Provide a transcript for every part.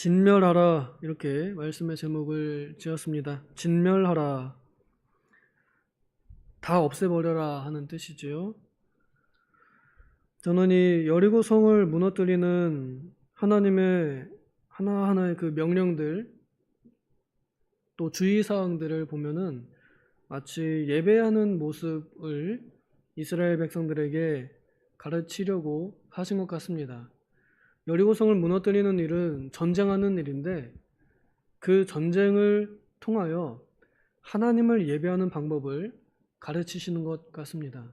진멸하라 이렇게 말씀의 제목을 지었습니다. 진멸하라, 다 없애버려라 하는 뜻이지요. 저는 이 여리고 성을 무너뜨리는 하나님의 하나하나의 그 명령들, 또 주의사항들을 보면은 마치 예배하는 모습을 이스라엘 백성들에게 가르치려고 하신 것 같습니다. 여리고성을 무너뜨리는 일은 전쟁하는 일인데, 그 전쟁을 통하여 하나님을 예배하는 방법을 가르치시는 것 같습니다.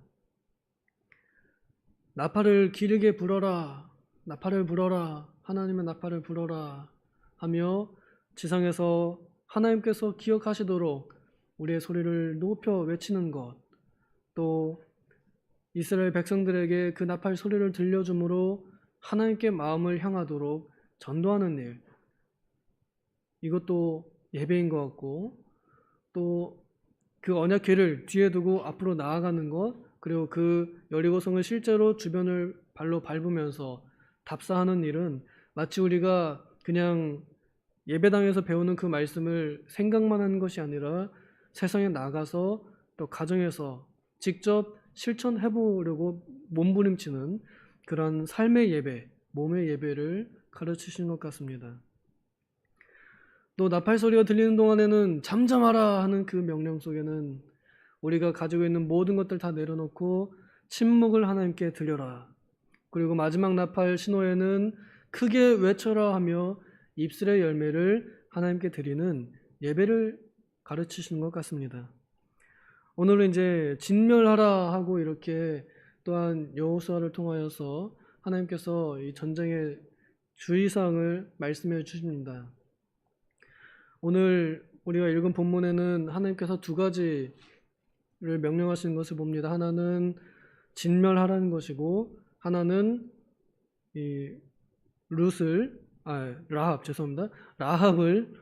나팔을 기르게 불어라, 나팔을 불어라, 하나님의 나팔을 불어라 하며 지상에서 하나님께서 기억하시도록 우리의 소리를 높여 외치는 것, 또 이스라엘 백성들에게 그 나팔 소리를 들려줌으로 하나님께 마음을 향하도록 전도하는 일, 이것도 예배인 것 같고, 또 그 언약궤를 뒤에 두고 앞으로 나아가는 것, 그리고 그 여리고성을 실제로 주변을 발로 밟으면서 답사하는 일은 마치 우리가 그냥 예배당에서 배우는 그 말씀을 생각만 하는 것이 아니라 세상에 나가서 또 가정에서 직접 실천해 보려고 몸부림치는 그런 삶의 예배, 몸의 예배를 가르치신 것 같습니다. 또 나팔 소리가 들리는 동안에는 잠잠하라 하는 그 명령 속에는 우리가 가지고 있는 모든 것들 다 내려놓고 침묵을 하나님께 들려라. 그리고 마지막 나팔 신호에는 크게 외쳐라 하며 입술의 열매를 하나님께 드리는 예배를 가르치시는 것 같습니다. 오늘은 이제 진멸하라 하고 이렇게 또한 여호수아를 통하여서 하나님께서 이 전쟁의 주의사항을 말씀해 주십니다. 오늘 우리가 읽은 본문에는 하나님께서 두 가지를 명령하시는 것을 봅니다. 하나는 진멸하라는 것이고, 하나는 이 라합을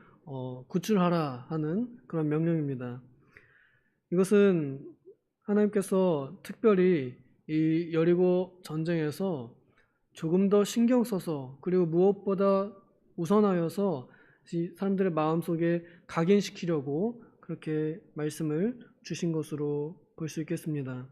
구출하라 하는 그런 명령입니다. 이것은 하나님께서 특별히 이 여리고 전쟁에서 조금 더 신경 써서, 그리고 무엇보다 우선하여서 사람들의 마음속에 각인시키려고 그렇게 말씀을 주신 것으로 볼 수 있겠습니다.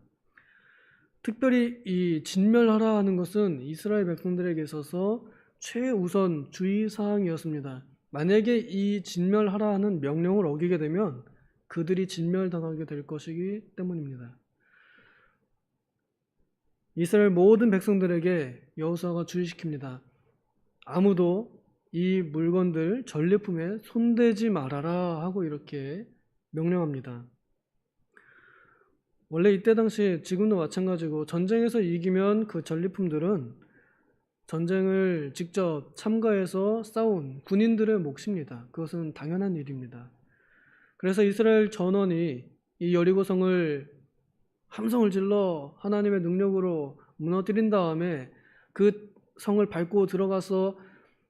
특별히 이 진멸하라 하는 것은 이스라엘 백성들에게 있어서 최우선 주의사항이었습니다. 만약에 이 진멸하라 하는 명령을 어기게 되면 그들이 진멸당하게 될 것이기 때문입니다. 이스라엘 모든 백성들에게 여호수아가 주의시킵니다. 아무도 이 물건들 전리품에 손대지 말아라 하고 이렇게 명령합니다. 원래 이때 당시 지금도 마찬가지고 전쟁에서 이기면 그 전리품들은 전쟁을 직접 참가해서 싸운 군인들의 몫입니다. 그것은 당연한 일입니다. 그래서 이스라엘 전원이 이 여리고성을 함성을 질러 하나님의 능력으로 무너뜨린 다음에 그 성을 밟고 들어가서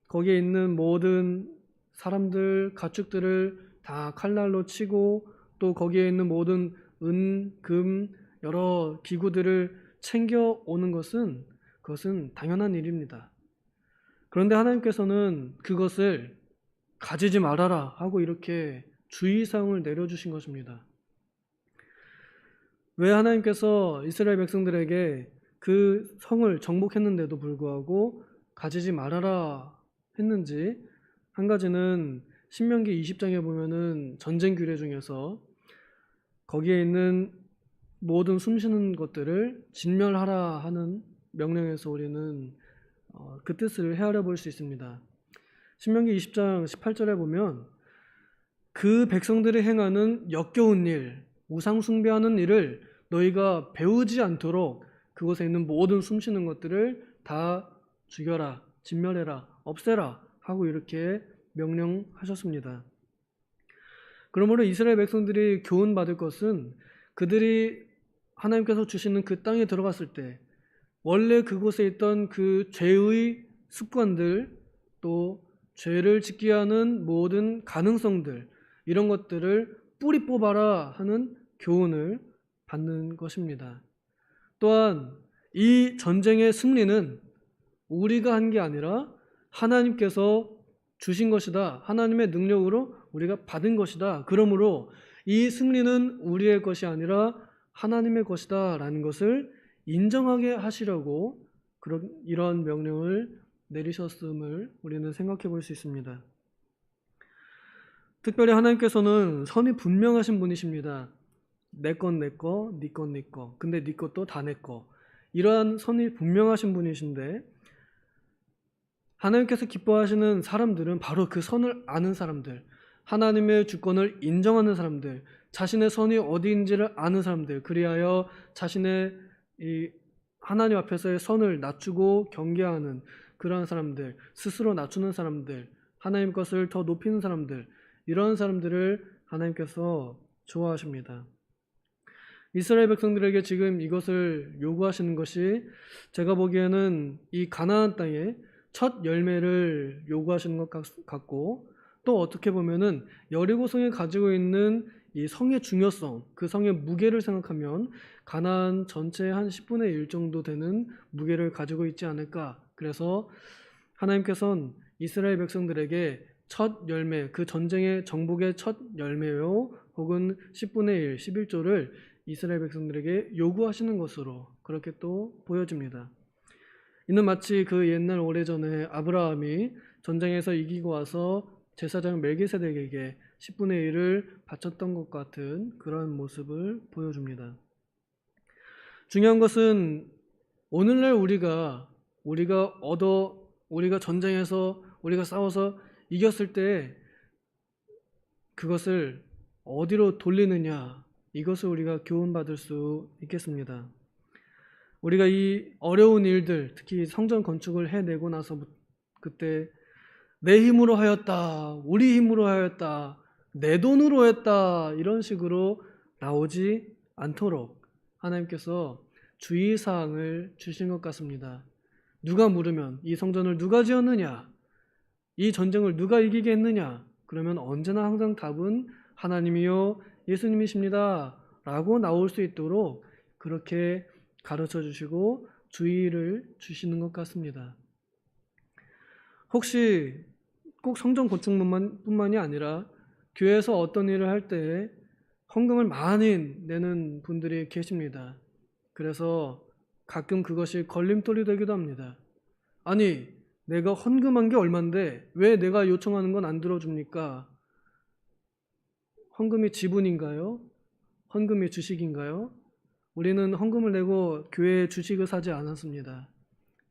거기에 있는 모든 사람들, 가축들을 다 칼날로 치고, 또 거기에 있는 모든 은, 금, 여러 기구들을 챙겨오는 그것은 당연한 일입니다. 그런데 하나님께서는 그것을 가지지 말아라 하고 이렇게 주의사항을 내려주신 것입니다. 왜 하나님께서 이스라엘 백성들에게 그 성을 정복했는데도 불구하고 가지지 말아라 했는지, 한 가지는 신명기 20장에 보면은 전쟁 규례 중에서 거기에 있는 모든 숨쉬는 것들을 진멸하라 하는 명령에서 우리는 그 뜻을 헤아려 볼 수 있습니다. 신명기 20장 18절에 보면 그 백성들이 행하는 역겨운 일, 우상 숭배하는 일을 너희가 배우지 않도록 그곳에 있는 모든 숨쉬는 것들을 다 죽여라, 진멸해라, 없애라 하고 이렇게 명령하셨습니다. 그러므로 이스라엘 백성들이 교훈받을 것은 그들이 하나님께서 주시는 그 땅에 들어갔을 때 원래 그곳에 있던 그 죄의 습관들, 또 죄를 짓게 하는 모든 가능성들, 이런 것들을 뿌리 뽑아라 하는 교훈을 받는 것입니다. 또한 이 전쟁의 승리는 우리가 한 게 아니라 하나님께서 주신 것이다. 하나님의 능력으로 우리가 받은 것이다. 그러므로 이 승리는 우리의 것이 아니라 하나님의 것이다 라는 것을 인정하게 하시려고 이런 명령을 내리셨음을 우리는 생각해 볼 수 있습니다. 특별히 하나님께서는 선이 분명하신 분이십니다. 내 건 내 거, 네 건 네 거, 근데 네 것도 다 내 거. 이러한 선이 분명하신 분이신데 하나님께서 기뻐하시는 사람들은 바로 그 선을 아는 사람들, 하나님의 주권을 인정하는 사람들, 자신의 선이 어디인지를 아는 사람들, 그리하여 자신의 이 하나님 앞에서의 선을 낮추고 경계하는 그러한 사람들, 스스로 낮추는 사람들, 하나님 것을 더 높이는 사람들, 이런 사람들을 하나님께서 좋아하십니다. 이스라엘 백성들에게 지금 이것을 요구하시는 것이 제가 보기에는 이 가나안 땅에 첫 열매를 요구하시는 것 같고, 또 어떻게 보면은 여리고 성이 가지고 있는 이 성의 중요성, 그 성의 무게를 생각하면 가나안 전체의 한 10분의 1 정도 되는 무게를 가지고 있지 않을까. 그래서 하나님께서는 이스라엘 백성들에게 첫 열매, 그 전쟁의 정복의 첫 열매요 혹은 10분의 1, 11조를 이스라엘 백성들에게 요구하시는 것으로 그렇게 또 보여집니다. 이는 마치 그 옛날 오래전에 아브라함이 전쟁에서 이기고 와서 제사장 멜기세덱에게 10분의 1을 바쳤던 것 같은 그런 모습을 보여줍니다. 중요한 것은 오늘날 우리가 전쟁에서 우리가 싸워서 이겼을 때 그것을 어디로 돌리느냐, 이것을 우리가 교훈받을 수 있겠습니다. 우리가 이 어려운 일들, 특히 성전 건축을 해내고 나서 그때 내 힘으로 하였다, 우리 힘으로 하였다, 내 돈으로 했다, 이런 식으로 나오지 않도록 하나님께서 주의사항을 주신 것 같습니다. 누가 물으면 이 성전을 누가 지었느냐, 이 전쟁을 누가 이기게 했느냐, 그러면 언제나 항상 답은 하나님이요 예수님이십니다 라고 나올 수 있도록 그렇게 가르쳐 주시고 주의를 주시는 것 같습니다. 혹시 꼭 성전 건축뿐만이 아니라 교회에서 어떤 일을 할 때 헌금을 많이 내는 분들이 계십니다. 그래서 가끔 그것이 걸림돌이 되기도 합니다. 아니, 내가 헌금한 게 얼만데 왜 내가 요청하는 건 안 들어줍니까? 헌금이 지분인가요? 헌금이 주식인가요? 우리는 헌금을 내고 교회에 주식을 사지 않았습니다.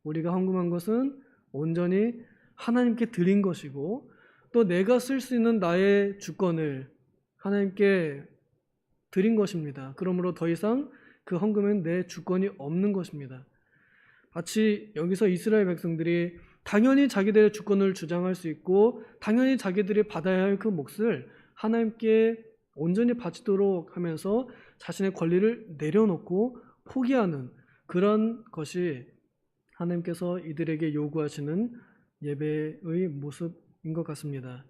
우리가 헌금한 것은 온전히 하나님께 드린 것이고 또 내가 쓸 수 있는 나의 주권을 하나님께 드린 것입니다. 그러므로 더 이상 그 헌금엔 내 주권이 없는 것입니다. 마치 여기서 이스라엘 백성들이 당연히 자기들의 주권을 주장할 수 있고 당연히 자기들이 받아야 할 그 몫을 하나님께 온전히 바치도록 하면서 자신의 권리를 내려놓고 포기하는 그런 것이 하나님께서 이들에게 요구하시는 예배의 모습인 것 같습니다.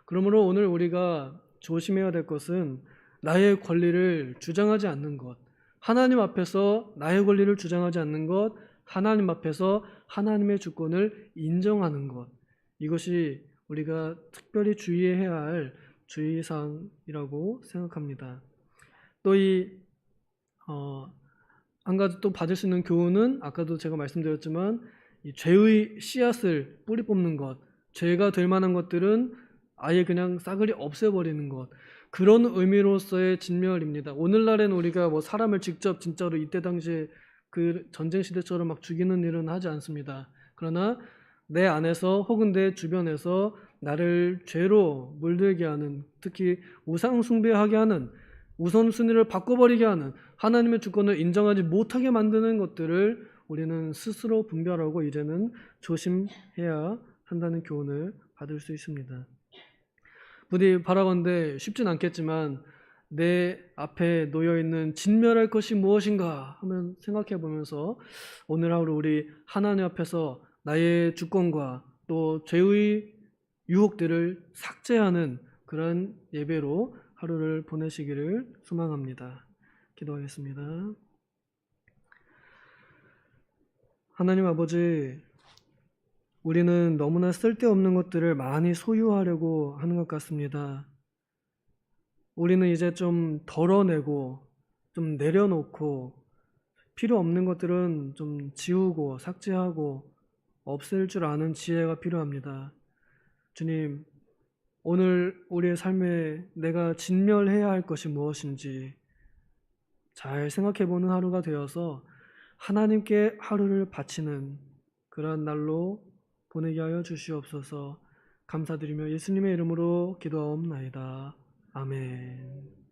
그러므로 오늘 우리가 조심해야 될 것은 나의 권리를 주장하지 않는 것, 하나님 앞에서 나의 권리를 주장하지 않는 것, 하나님 앞에서 하나님의 주권을 인정하는 것, 이것이 우리가 특별히 주의해야 할 주의사항이라고 생각합니다. 또 한 가지 또 받을 수 있는 교훈은 아까도 제가 말씀드렸지만 이 죄의 씨앗을 뿌리 뽑는 것, 죄가 될 만한 것들은 아예 그냥 싸그리 없애버리는 것, 그런 의미로서의 진멸입니다. 오늘날엔 우리가 뭐 사람을 직접 진짜로 이때 당시에 그 전쟁 시대처럼 막 죽이는 일은 하지 않습니다. 그러나 내 안에서 혹은 내 주변에서 나를 죄로 물들게 하는, 특히 우상 숭배하게 하는, 우선순위를 바꿔버리게 하는, 하나님의 주권을 인정하지 못하게 만드는 것들을 우리는 스스로 분별하고 이제는 조심해야 한다는 교훈을 받을 수 있습니다. 부디 바라건대 쉽진 않겠지만 내 앞에 놓여있는 진멸할 것이 무엇인가 하면 생각해 보면서 오늘 하루 우리 하나님 앞에서 나의 주권과 또 죄의 유혹들을 삭제하는 그런 예배로 하루를 보내시기를 소망합니다. 기도하겠습니다. 하나님 아버지, 우리는 너무나 쓸데없는 것들을 많이 소유하려고 하는 것 같습니다. 우리는 이제 좀 덜어내고, 좀 내려놓고, 필요 없는 것들은 좀 지우고, 삭제하고, 없앨 줄 아는 지혜가 필요합니다. 주님, 오늘 우리의 삶에 내가 진멸해야 할 것이 무엇인지 잘 생각해보는 하루가 되어서 하나님께 하루를 바치는 그러한 날로 보내게 하여 주시옵소서. 감사드리며 예수님의 이름으로 기도하옵나이다. 아멘.